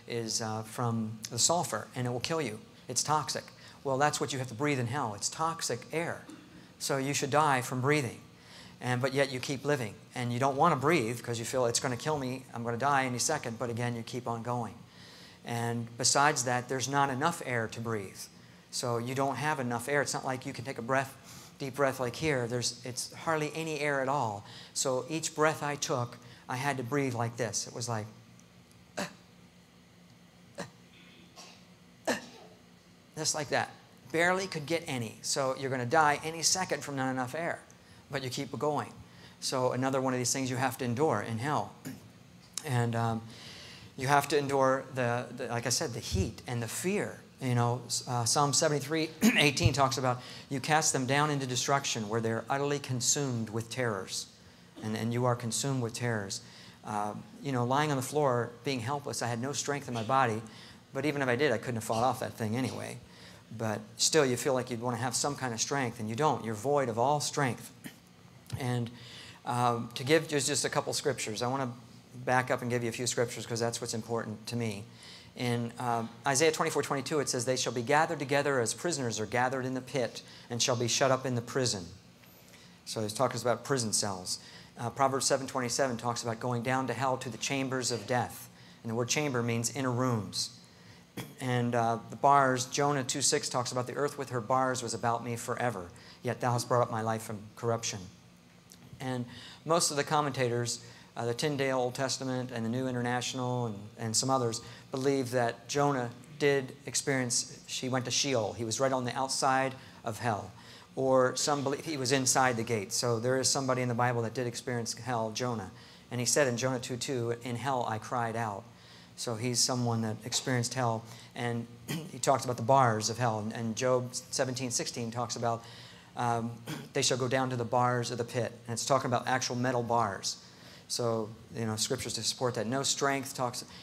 is from the sulfur, and it will kill you. It's toxic. Well, that's what you have to breathe in hell. It's toxic air. So you should die from breathing. But yet you keep living. And you don't want to breathe because you feel it's going to kill me. I'm going to die any second. But again, you keep on going. And besides that, there's not enough air to breathe. So you don't have enough air. It's not like you can take a breath, deep breath like here. It's hardly any air at all. So each breath I took, I had to breathe like this. It was like, just like that. Barely could get any. So you're going to die any second from not enough air. But you keep going. So another one of these things you have to endure in hell. And you have to endure, like I said, the heat and the fear. You know, Psalm 73:18 talks about, you cast them down into destruction where they're utterly consumed with terrors. And you are consumed with terrors. You know, lying on the floor, being helpless, I had no strength in my body. But even if I did, I couldn't have fought off that thing anyway. But still, you feel like you'd want to have some kind of strength, and you don't. You're void of all strength. And to give just a couple scriptures, I want to back up and give you a few scriptures because that's what's important to me. In Isaiah 24:22, it says, they shall be gathered together as prisoners are gathered in the pit and shall be shut up in the prison. So he's talking about prison cells. Proverbs 7:27 talks about going down to hell to the chambers of death. And the word chamber means inner rooms. And the bars, Jonah 2:6 talks about the earth with her bars was about me forever. Yet thou hast brought up my life from corruption. And most of the commentators, the Tyndale Old Testament and the New International and some others, believe that Jonah did experience, he went to Sheol. He was right on the outside of hell. Or some believe he was inside the gate. So there is somebody in the Bible that did experience hell, Jonah. And he said in Jonah 2:2, in hell I cried out. So he's someone that experienced hell. And he talks about the bars of hell. And Job 17:16 talks about they shall go down to the bars of the pit. And it's talking about actual metal bars. So, you know, scriptures to support that. No strength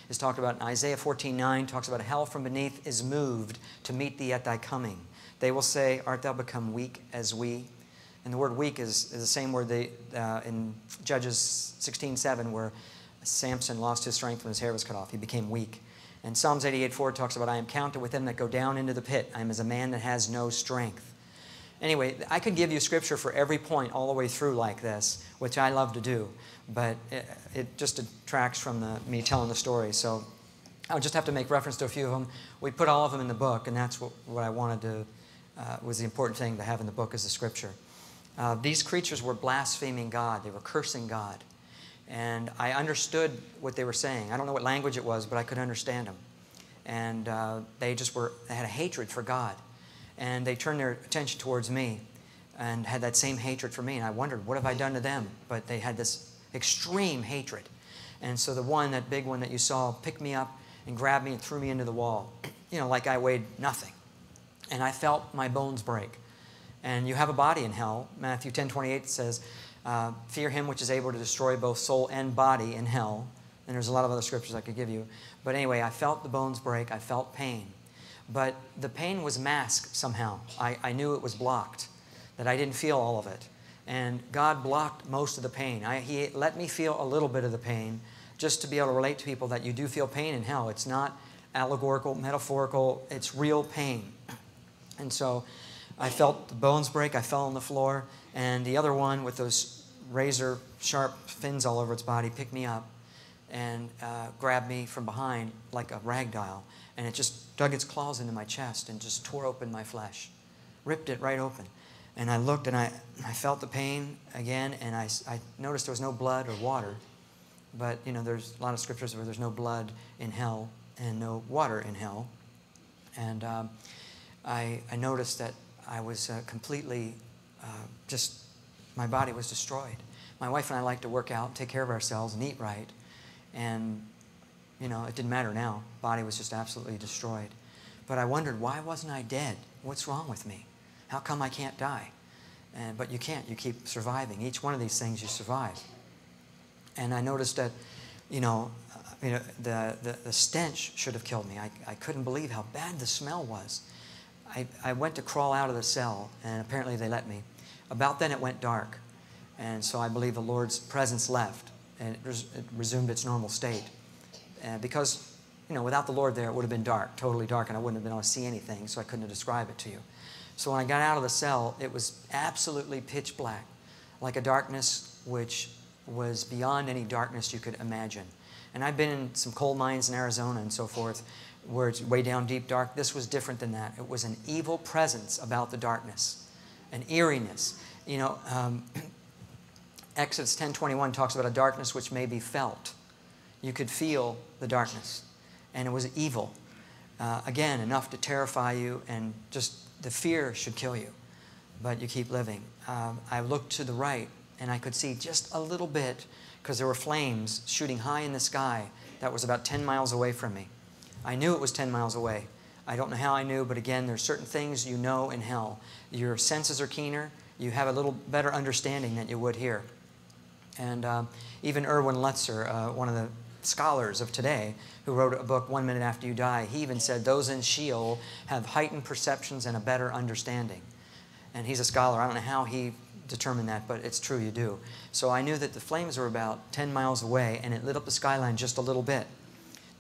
is talked about in Isaiah 14:9, talks about hell from beneath is moved to meet thee at thy coming. They will say, art thou become weak as we? And the word weak is the same word in Judges 16:7 where Samson lost his strength when his hair was cut off. He became weak. And Psalms 88:4 talks about, I am counted with them that go down into the pit. I am as a man that has no strength. Anyway, I could give you scripture for every point all the way through like this, which I love to do. But it just detracts from me telling the story. So I'll just have to make reference to a few of them. We put all of them in the book, and that's what I wanted to, was the important thing to have in the book is the scripture. These creatures were blaspheming God. They were cursing God. And I understood what they were saying. I don't know what language it was, but I could understand them. And they had a hatred for God. And they turned their attention towards me and had that same hatred for me. And I wondered, what have I done to them? But they had this extreme hatred. And so that big one that you saw, picked me up and grabbed me and threw me into the wall. You know, like I weighed nothing. And I felt my bones break. And you have a body in hell. Matthew 10:28 says, fear him which is able to destroy both soul and body in hell. And there's a lot of other scriptures I could give you. But anyway, I felt the bones break. I felt pain. But the pain was masked somehow. I knew it was blocked, that I didn't feel all of it. And God blocked most of the pain. He let me feel a little bit of the pain just to be able to relate to people that you do feel pain in hell. It's not allegorical, metaphorical. It's real pain. And so I felt the bones break. I fell on the floor. And the other one with those razor sharp fins all over its body picked me up and grabbed me from behind like a rag doll. And it just dug its claws into my chest and just tore open my flesh. Ripped it right open. And I looked and I felt the pain again, and I noticed there was no blood or water. But, you know, there's a lot of scriptures where there's no blood in hell and no water in hell. And I noticed that I was completely my body was destroyed. My wife and I like to work out, take care of ourselves, and eat right. And, you know, it didn't matter now. Body was just absolutely destroyed. But I wondered, why wasn't I dead? What's wrong with me? How come I can't die? But you can't. You keep surviving. Each one of these things you survive. And I noticed that, the stench should have killed me. I couldn't believe how bad the smell was. I went to crawl out of the cell, and apparently they let me. About then it went dark. And so I believe the Lord's presence left, and it resumed its normal state. Because without the Lord there, it would have been dark, totally dark, and I wouldn't have been able to see anything, so I couldn't describe it to you. So when I got out of the cell, it was absolutely pitch black, like a darkness which was beyond any darkness you could imagine. And I've been in some coal mines in Arizona and so forth, where it's way down deep dark. This was different than that. It was an evil presence about the darkness, an eeriness. Exodus 10:21 talks about a darkness which may be felt. You could feel the darkness, and it was evil. Again, enough to terrify you, and just the fear should kill you, but you keep living. I looked to the right, and I could see just a little bit, because there were flames shooting high in the sky that was about 10 miles away from me. I knew it was 10 miles away. I don't know how I knew, but again, there's certain things you know in hell. Your senses are keener. You have a little better understanding than you would here. And even Erwin Lutzer, one of the scholars of today, who wrote a book, 1 Minute After You Die, he even said those in Sheol have heightened perceptions and a better understanding. And he's a scholar. I don't know how he determined that, but it's true, you do. So I knew that the flames were about 10 miles away, and it lit up the skyline just a little bit.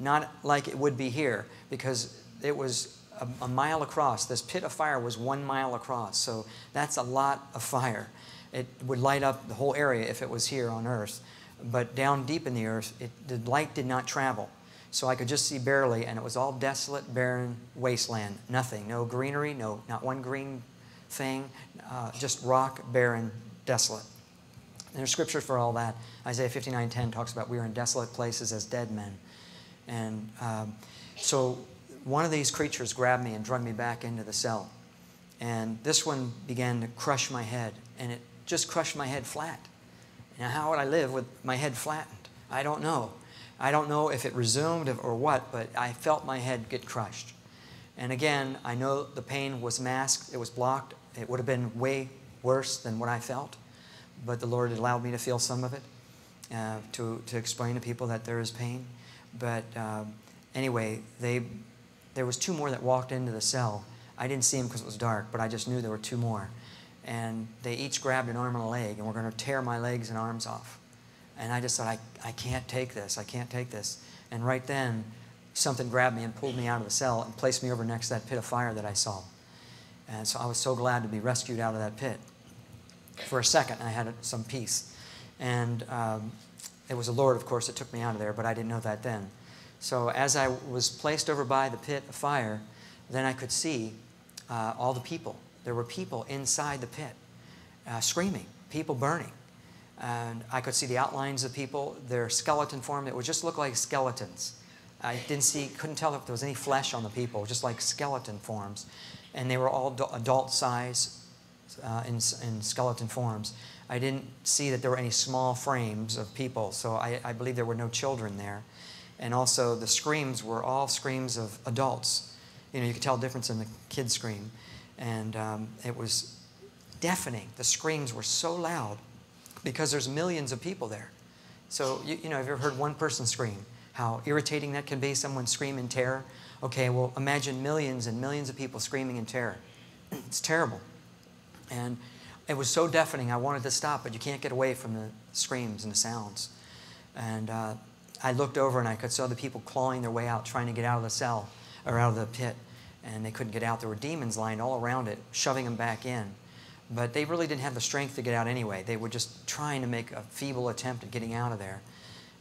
Not like it would be here, because it was a mile across. This pit of fire was 1 mile across, so that's a lot of fire. It would light up the whole area if it was here on earth. But down deep in the earth, the light did not travel. So I could just see barely, and it was all desolate, barren wasteland. Nothing, no greenery, not one green thing, just rock, barren, desolate. And there's scripture for all that. Isaiah 59:10 talks about we are in desolate places as dead men. And so one of these creatures grabbed me and drug me back into the cell. And this one began to crush my head, and it just crushed my head flat. Now, how would I live with my head flattened? I don't know. I don't know if it resumed or what, but I felt my head get crushed. And again, I know the pain was masked. It was blocked. It would have been way worse than what I felt, but the Lord allowed me to feel some of it, to explain to people that there is pain. But anyway, there was 2 more that walked into the cell. I didn't see them because it was dark, but I just knew there were 2 more. And they each grabbed an arm and a leg, and were going to tear my legs and arms off. And I just thought, I can't take this. I can't take this. And right then, something grabbed me and pulled me out of the cell and placed me over next to that pit of fire that I saw. And so I was so glad to be rescued out of that pit. For a second, I had some peace. And it was the Lord, of course, that took me out of there, but I didn't know that then. So as I was placed over by the pit of fire, then I could see all the people. There were people inside the pit screaming, people burning. And I could see the outlines of people, their skeleton form. It would just look like skeletons. I couldn't tell if there was any flesh on the people, just like skeleton forms. And they were all adult size in skeleton forms. I didn't see that there were any small frames of people, so I believe there were no children there. And also the screams were all screams of adults. You could tell the difference in the kid scream. And it was deafening. The screams were so loud because there's millions of people there. So, have you ever heard one person scream? How irritating that can be, someone scream in terror? Okay, well, imagine millions and millions of people screaming in terror. It's terrible. And it was so deafening, I wanted to stop, but you can't get away from the screams and the sounds. And I looked over and I could see the people clawing their way out, trying to get out of the cell, or out of the pit. And they couldn't get out. There were demons lying all around it, shoving them back in. But they really didn't have the strength to get out anyway. They were just trying to make a feeble attempt at getting out of there.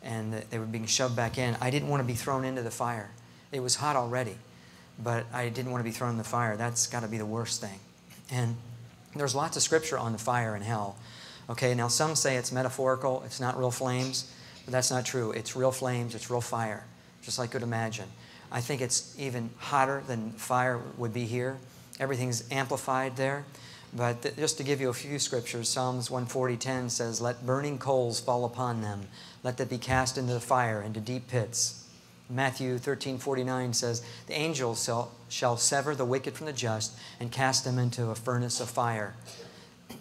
And they were being shoved back in. I didn't want to be thrown into the fire. It was hot already, but I didn't want to be thrown in the fire. That's got to be the worst thing. And there's lots of scripture on the fire in hell. Okay, now some say it's metaphorical. It's not real flames, but that's not true. It's real flames. It's real fire, just like you could imagine. I think it's even hotter than fire would be here. Everything's amplified there. But just to give you a few scriptures, Psalms 140:10 says, "Let burning coals fall upon them. Let them be cast into the fire, into deep pits." Matthew 13:49 says, "The angels shall sever the wicked from the just and cast them into a furnace of fire."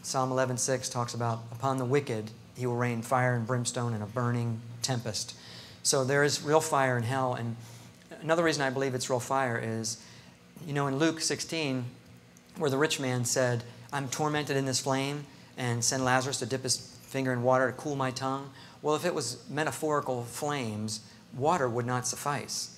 Psalm 11:6 talks about, "Upon the wicked he will rain fire and brimstone and a burning tempest." So there is real fire in hell. And another reason I believe it's real fire is, in Luke 16, where the rich man said, "I'm tormented in this flame, and send Lazarus to dip his finger in water to cool my tongue." Well, if it was metaphorical flames, water would not suffice.